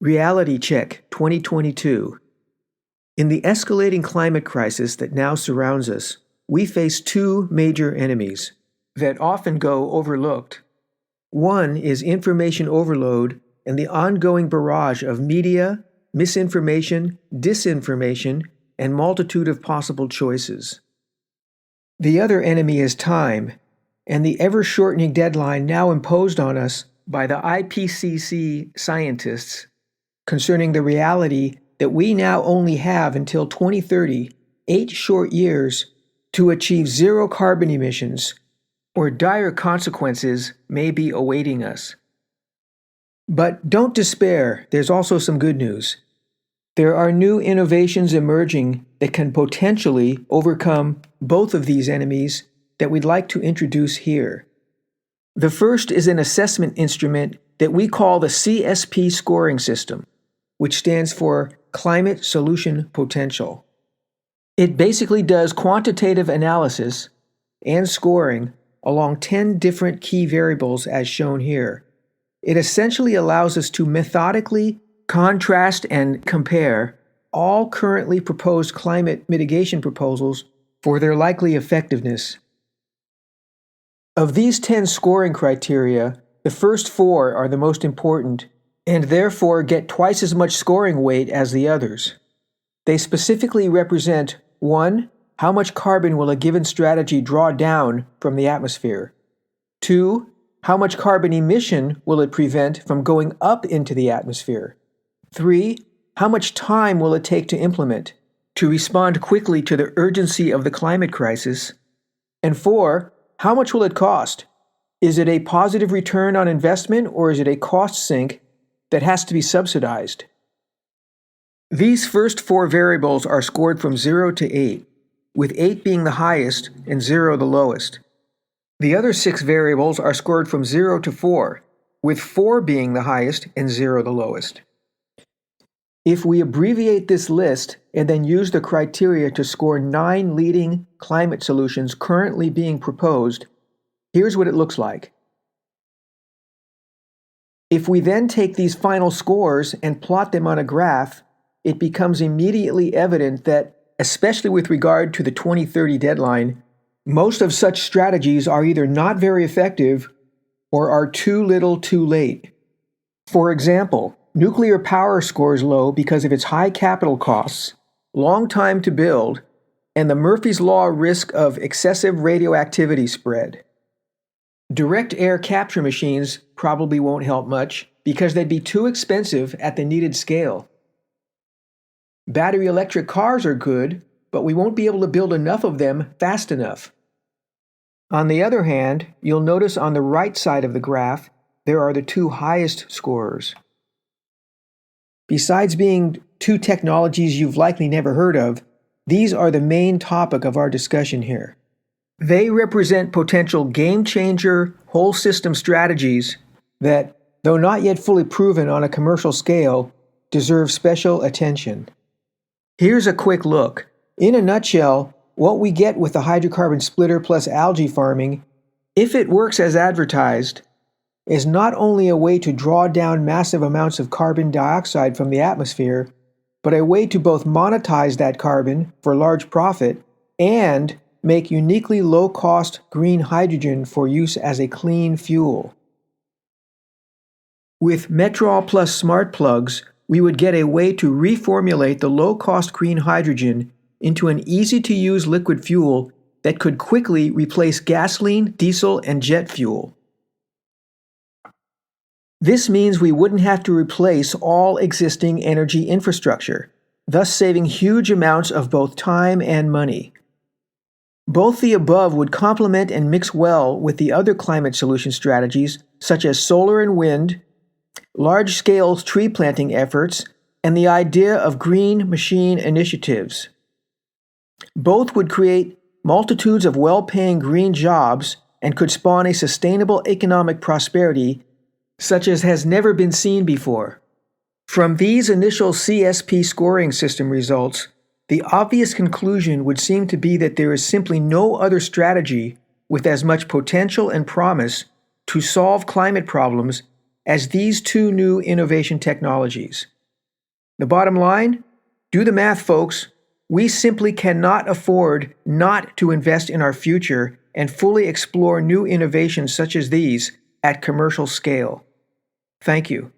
Reality Check 2022. In the escalating climate crisis that now surrounds us, we face two major enemies that often go overlooked. One is information overload and the ongoing barrage of media, misinformation, disinformation, and multitude of possible choices. The other enemy is time, and the ever-shortening deadline now imposed on us by the IPCC scientists concerning the reality that we now only have until 2030, 8 short years, to achieve zero carbon emissions, or dire consequences may be awaiting us. But don't despair, there's also some good news. There are new innovations emerging that can potentially overcome both of these enemies that we'd like to introduce here. The first is an assessment instrument that we call the C.S.P scoring system, which stands for Climate Solution Potential. It basically does quantitative analysis and scoring along 10 different key variables as shown here. It essentially allows us to methodically contrast and compare all currently proposed climate mitigation proposals for their likely effectiveness. Of these 10 scoring criteria, the first 4 are the most important and therefore get twice as much scoring weight as the others. They specifically represent 1. How much carbon will a given strategy draw down from the atmosphere? 2. How much carbon emission will it prevent from going up into the atmosphere? 3. How much time will it take to implement, to respond quickly to the urgency of the climate crisis? And 4. How much will it cost? Is it a positive return on investment or is it a cost sink that has to be subsidized? These first 4 variables are scored from 0 to 8, with 8 being the highest and 0 the lowest. The other 6 variables are scored from 0 to 4, with 4 being the highest and 0 the lowest. If we abbreviate this list and then use the criteria to score 9 leading climate solutions currently being proposed, here's what it looks like. If we then take these final scores and plot them on a graph, it becomes immediately evident that, especially with regard to the 2030 deadline, most of such strategies are either not very effective or are too little too late. For example, nuclear power scores low because of its high capital costs, long time to build, and the Murphy's Law risk of excessive radioactivity spread. Direct air capture machines probably won't help much because they'd be too expensive at the needed scale. Battery electric cars are good, but we won't be able to build enough of them fast enough. On the other hand, you'll notice on the right side of the graph, there are the 2 highest scorers. Besides being 2 technologies you've likely never heard of, these are the main topic of our discussion here. They represent potential game-changer, whole-system strategies that, though not yet fully proven on a commercial scale, deserve special attention. Here's a quick look. In a nutshell, what we get with the hydrocarbon splitter plus algae farming, if it works as advertised, is not only a way to draw down massive amounts of carbon dioxide from the atmosphere, but a way to both monetize that carbon for large profit and make uniquely low-cost green hydrogen for use as a clean fuel. With Metrol plus smart plugs, we would get a way to reformulate the low-cost green hydrogen into an easy-to-use liquid fuel that could quickly replace gasoline, diesel, and jet fuel. This means we wouldn't have to replace all existing energy infrastructure, thus saving huge amounts of both time and money. Both the above would complement and mix well with the other climate solution strategies such as solar and wind, large-scale tree planting efforts, and the idea of green machine initiatives. Both would create multitudes of well-paying green jobs and could spawn a sustainable economic prosperity such as has never been seen before. From these initial C.S.P scoring system results, the obvious conclusion would seem to be that there is simply no other strategy with as much potential and promise to solve climate problems as these two new innovation technologies. The bottom line? Do the math, folks. We simply cannot afford not to invest in our future and fully explore new innovations such as these at commercial scale. Thank you.